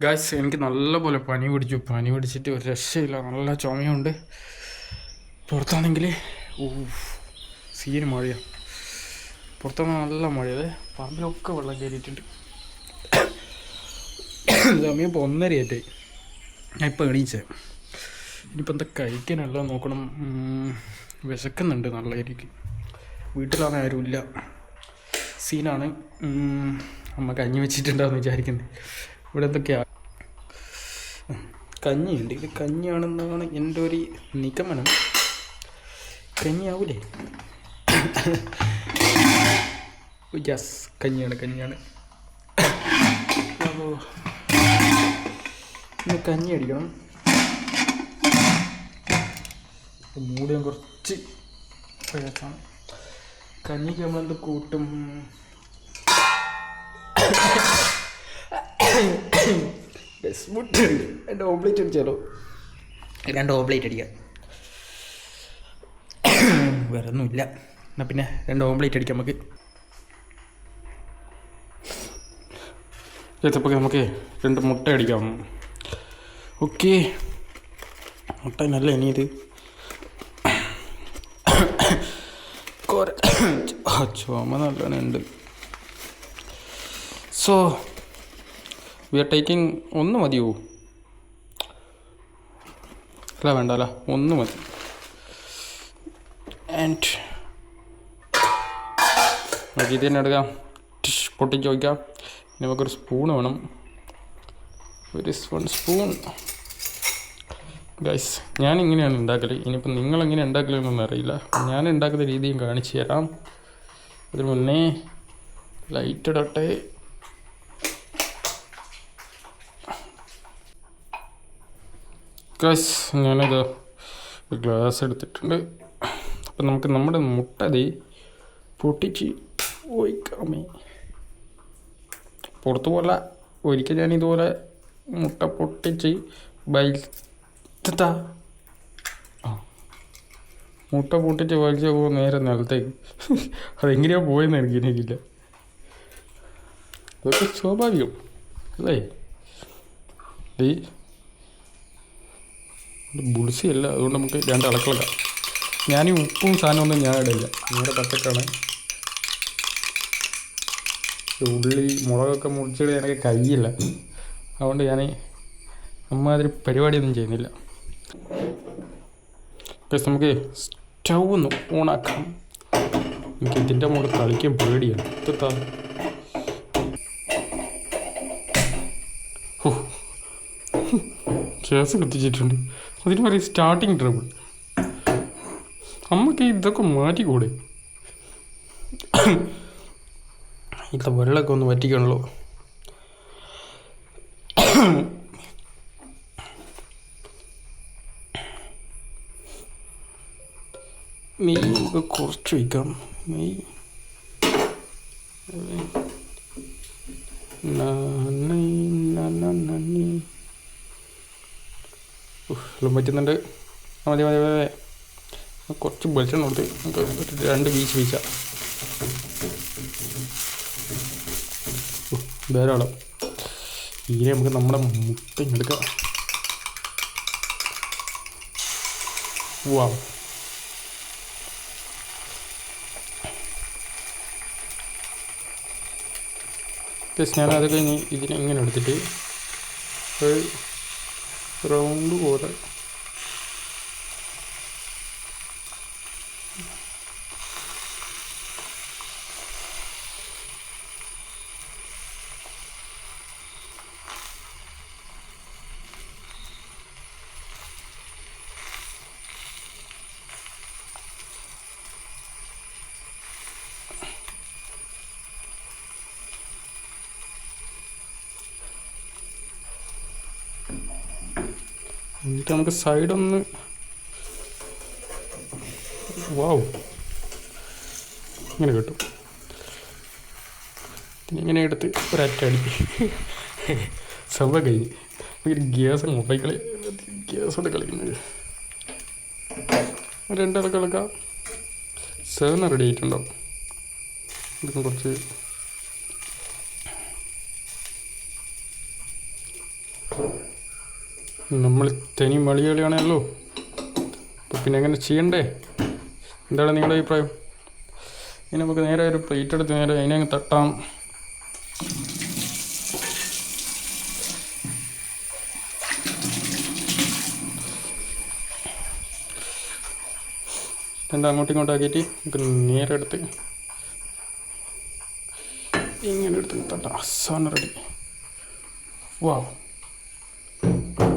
Guys എനിക്ക് നല്ലപോലെ പനി പിടിച്ചിട്ട് ഒരു രക്ഷയില്ല. നല്ല ചുമയുണ്ട്. പുറത്താണെങ്കിൽ സീന് മഴയാണ്. പുറത്താണെങ്കിൽ നല്ല മഴയത്. പറമ്പിലൊക്കെ വെള്ളം കയറിയിട്ടുണ്ട്. സമയം ഇപ്പോൾ 1:30 ഞാൻ ഇപ്പോൾ എണീച്ചേ. ഇനിയിപ്പോൾ എന്താ കഴിക്കാനെല്ലാം നോക്കണം. വിശക്കുന്നുണ്ട് നല്ല രീതിക്ക്. വീട്ടിലാണെങ്കിൽ ആരുമില്ല. സീനാണ്. അമ്മ കഞ്ഞി വെച്ചിട്ടുണ്ടാവുമെന്ന് വിചാരിക്കുന്നത്. ഇവിടെ എന്തൊക്കെയാണ് കഞ്ഞിയുണ്ട്. ഇത് കഞ്ഞിയാണെന്നാണ് എൻ്റെ ഒരു നിഗമനം. കഞ്ഞിയാവൂലേ? യെസ്, കഞ്ഞിയാണ്. അപ്പോൾ ഇന്ന് കഞ്ഞി അടിക്കണം. മൂടിയാൻ കുറച്ച് പ്രയാസമാണ്. കഞ്ഞിക്ക് നമ്മളെന്ത് കൂട്ടും? മുട്ടുണ്ട്. എൻ്റെ ഓംപ്ലേറ്റ് അടിച്ചാലോ? 2 ഓംപ്ലേറ്റ് അടിക്കാം. വേറെ ഒന്നുമില്ല. എന്നാൽ പിന്നെ 2 ഓംപ്ലേറ്റ് അടിക്കാം നമുക്ക്. ചിലപ്പോൾ നമുക്ക് 2 മുട്ട അടിക്കാം. ഓക്കെ, മുട്ട നല്ല ഇനിയത് ചുമ നല്ലോണം ഉണ്ട്. സോ വി ആർ ടേക്കിംഗ് 1 മതിയോ? അല്ല വേണ്ടല്ല, 1 മതി. ആൻഡ് നമുക്ക് ഇത് തന്നെ എടുക്കാം. പൊട്ടിച്ച് വയ്ക്കാം. ഇനി നമുക്കൊരു സ്പൂൺ വേണം. ഒരു 1 സ്പൂൺ. ഗൈസ്, ഞാനിങ്ങനെയാണ് ഉണ്ടാക്കൽ. ഇനിയിപ്പോൾ നിങ്ങളെങ്ങനെ ഉണ്ടാക്കലെന്നൊന്നും അറിയില്ല. ഞാൻ ഉണ്ടാക്കുന്ന രീതിയും കാണിച്ചു തരാം. അതിന് മുന്നേ ലൈറ്റ് ഇടട്ടെ. ഗൈസ്, ഞാനത് ഗ്ലാസ് എടുത്തിട്ടുണ്ട്. അപ്പം നമുക്ക് നമ്മുടെ മുട്ട പൊട്ടിച്ച് ഒഴിക്കാമേ. പുറത്തു പോലെ ഒരിക്കൽ ഞാനിതുപോലെ മുട്ട പൊട്ടിച്ച് വലിച്ച പോകും നേരെ നിലത്തേക്ക്. അതെങ്ങനെയാണ് പോയെന്ന് എനിക്കില്ല. അതൊക്കെ സ്വാഭാവികം അല്ലേ? ബുൾസിയല്ല, അതുകൊണ്ട് നമുക്ക് 2 ഇളക്കളക്കാം. ഞാൻ ഈ ഉപ്പും സാധനമൊന്നും ഞാൻ ഇടില്ല. നേരെ പച്ചക്കാണ്. ഉള്ളി മുളകൊക്കെ മുറിച്ചിട്ട് എനിക്ക് കയ്യില്ല. അതുകൊണ്ട് ഞാൻ അമ്മാതിരി പരിപാടിയൊന്നും ചെയ്യുന്നില്ല. പക്ഷെ നമുക്ക് സ്റ്റൗ ഒന്ന് ഓണാക്കാം. എനിക്ക് ഇതിൻ്റെ മുകളിൽ കളിക്കാൻ പേടിയാണ്. ഗ്യാസ് കത്തിച്ചിട്ടുണ്ട്. അതിന് പറയും സ്റ്റാർട്ടിങ് ട്രബിൾ. അമ്മക്ക് ഇതൊക്കെ മാറ്റിക്കൂടെ? ഇത്തെ വെള്ളമൊക്കെ ഒന്ന് വറ്റിക്കണല്ലോ. നെയ്യ് നമുക്ക് കുറച്ച് വയ്ക്കാം. നെയ്യ് എല്ലാം പറ്റുന്നുണ്ട്. മതി. കുറച്ച് വെളിച്ചെണ്ണ കൊടുത്ത് നമുക്ക് 2 വീശ ധാരാളം. ഇതിനെ നമുക്ക് നമ്മുടെ മുട്ട എടുക്കാം. വാ, ഞാനത് കഴിഞ്ഞ് ഇതിനെ ഇങ്ങനെ എടുത്തിട്ട് റൗണ്ട് പോലെ എന്നിട്ട് നമുക്ക് സൈഡൊന്ന് ഇങ്ങനെ കിട്ടും. പിന്നെ ഇങ്ങനെ എടുത്ത് ഒരറ്റടി സംഭവം കഴിഞ്ഞ്. ഗ്യാസ് മൊബൈൽ ഗ്യാസോടെ കളിക്കുന്നത് 2 കളിക്കാം. 7 റെഡി ആയിട്ടുണ്ടാവും. ഇതിന് കുറച്ച് നമ്മൾ തനി മലയാളിയാണല്ലോ, അപ്പോൾ പിന്നെ എങ്ങനെ ചെയ്യണ്ടേ? എന്താണ് നിങ്ങളുടെ അഭിപ്രായം? ഇനി നമുക്ക് നേരെ ഒരു പ്ലേറ്റ് എടുത്ത് നേരെ അതിനെ അങ്ങ് തട്ടാം. എന്താ അങ്ങോട്ടും ഇങ്ങോട്ടാക്കിയിട്ട് നമുക്ക് നേരെ എടുത്ത് ഇങ്ങനെ എടുത്ത് തട്ടാം. സാധനം റെഡി. വാ,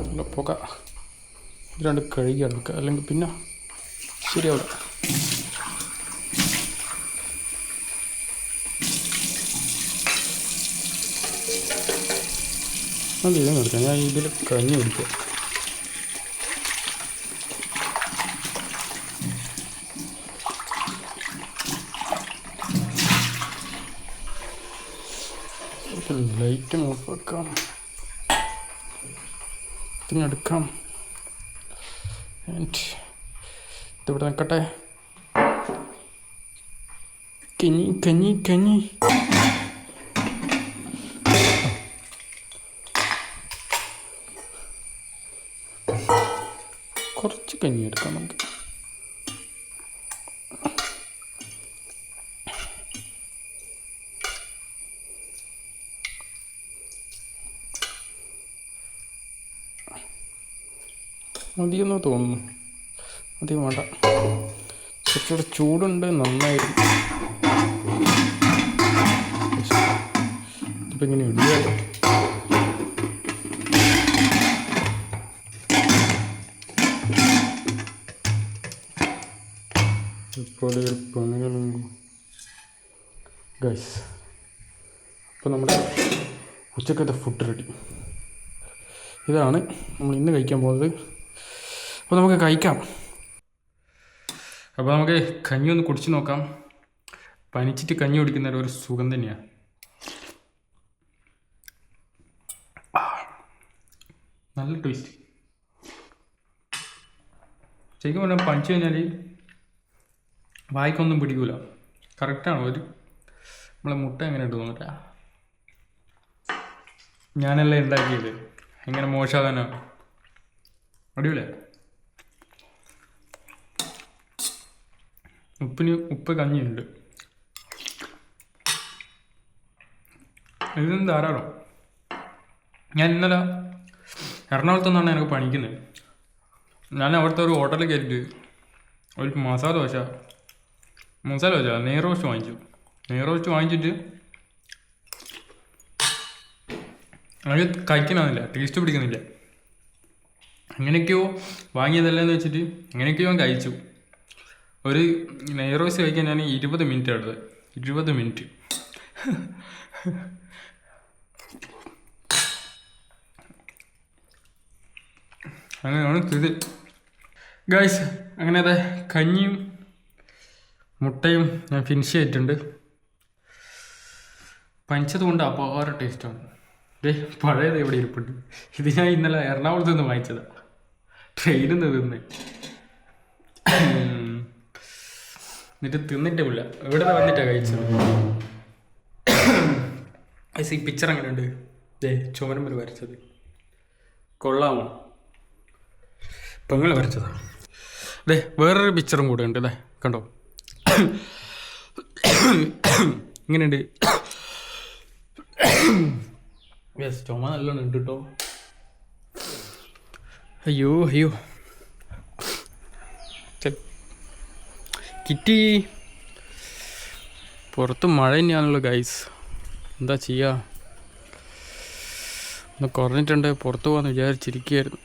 നല്ല പുക. ഇത് രണ്ട് കഴുകി എടുക്കുക, അല്ലെങ്കിൽ പിന്നെ ശരിയാവില്ല. അത് ഇതെന്ന് എടുക്കാം. ഞാൻ ഇതിൽ കഞ്ഞി കുടിക്കാം. ലൈറ്റ് ഓഫ് വെക്കാം, ഇതിനെടുക്കാം. ഇതിവിടെ നിൽക്കട്ടെ. കഞ്ഞി കഞ്ഞി കഞ്ഞി. കുറച്ച് കഞ്ഞി എടുക്കാം നമുക്ക്. മതിയെന്ന് തോന്നുന്നു. അധികം വേണ്ട, കുറച്ചുകൂടെ ചൂടുണ്ട്. നന്നായിരുന്നു. ഇതിപ്പോൾ ഇങ്ങനെ ഇടിയാലോ. ഇപ്പോൾ പണികളും ഗൈസ്. അപ്പോൾ നമ്മുടെ ഉച്ചക്കത്തെ ഫുഡ് റെഡി. ഇതാണ് നമ്മൾ ഇന്ന് കഴിക്കാൻ പോകുന്നത്. അപ്പോൾ നമുക്ക് കഴിക്കാം. അപ്പോൾ നമുക്ക് കഞ്ഞി ഒന്ന് കുടിച്ച് നോക്കാം. പനിച്ചിട്ട് കഞ്ഞി കുടിക്കുന്ന ഒരു സുഖം തന്നെയാണ്. നല്ല ടേസ്റ്റ്. ശരിക്കും പറഞ്ഞാൽ പനിച്ചു കഴിഞ്ഞാൽ വായിക്കൊന്നും പിടിക്കൂല. കറക്റ്റാണ്. നമ്മളെ മുട്ട എങ്ങനെ ഇട്ട് തോന്നില്ല. ഞാനല്ലേ ഉണ്ടാക്കിയത്, എങ്ങനെ മോശമാകാനാണ്? അടിപൊളിയാ. ഉപ്പ് കഞ്ഞിയുണ്ട്. ഇതിന് ധാരാളം. ഞാൻ ഇന്നലെ എറണാകുളത്തു നിന്നാണ് എനിക്ക് പണിക്കുന്നത്. ഞാൻ അവിടുത്തെ ഒരു ഹോട്ടലിൽ കയറിയിട്ട് ഒരു മസാല ദോശ നെയ് റോസ്റ്റ് വാങ്ങിച്ചു. നെയ് റോസ്റ്റ് വാങ്ങിച്ചിട്ട് എനിക്ക് കഴിക്കണമെന്നില്ല, ടേസ്റ്റ് പിടിക്കുന്നില്ല. എങ്ങനെയൊക്കെയോ വാങ്ങിയതല്ലെന്ന് വെച്ചിട്ട് എങ്ങനെയൊക്കെയോ കഴിച്ചു. ഒരു നെയ് റോസ്റ്റ് കഴിക്കാൻ ഞാൻ 20 മിനിറ്റ് എടുത്തത്. 20 മിനിറ്റ്. അങ്ങനെയാണ് ഇത് ഗൈസ്. അങ്ങനെ അതെ, കഞ്ഞിയും മുട്ടയും ഞാൻ ഫിനിഷ് ചെയ്തിട്ടുണ്ട്. പനിച്ചത് കൊണ്ട് അപാര ടേസ്റ്റാണ്. പഴയത് ഇവിടെ ഇരിപ്പുണ്ട്. ഇത് ഞാൻ ഇന്നലെ എറണാകുളത്ത് നിന്ന് വാങ്ങിച്ചതാണ്, ട്രെയിനിൽ നിന്ന് തിന്ന്. എന്നിട്ട് തിന്നിട്ടില്ല, ഇവിടെ വന്നിട്ടാണ് കഴിച്ചത്. ഈ പിക്ചർ എങ്ങനെയുണ്ട്? ചുമരമ്പൽ വരച്ചത് കൊള്ളാമോ? പെങ്ങൾ വരച്ചതാണ്. വേറൊരു പിക്ചറും കൂടെ ഉണ്ട്. കണ്ടോ? ഇങ്ങനെയുണ്ട്. ചുമ നല്ലോണം ഉണ്ട് കേട്ടോ. അയ്യോ കിറ്റി. പുറത്ത് മഴ തന്നെയാണല്ലോ ഗൈസ്. എന്താ ചെയ്യുക? ഒന്ന് കുറഞ്ഞിട്ടുണ്ട്. പുറത്ത് പോകാമെന്ന് വിചാരിച്ചിരിക്കുകയായിരുന്നു.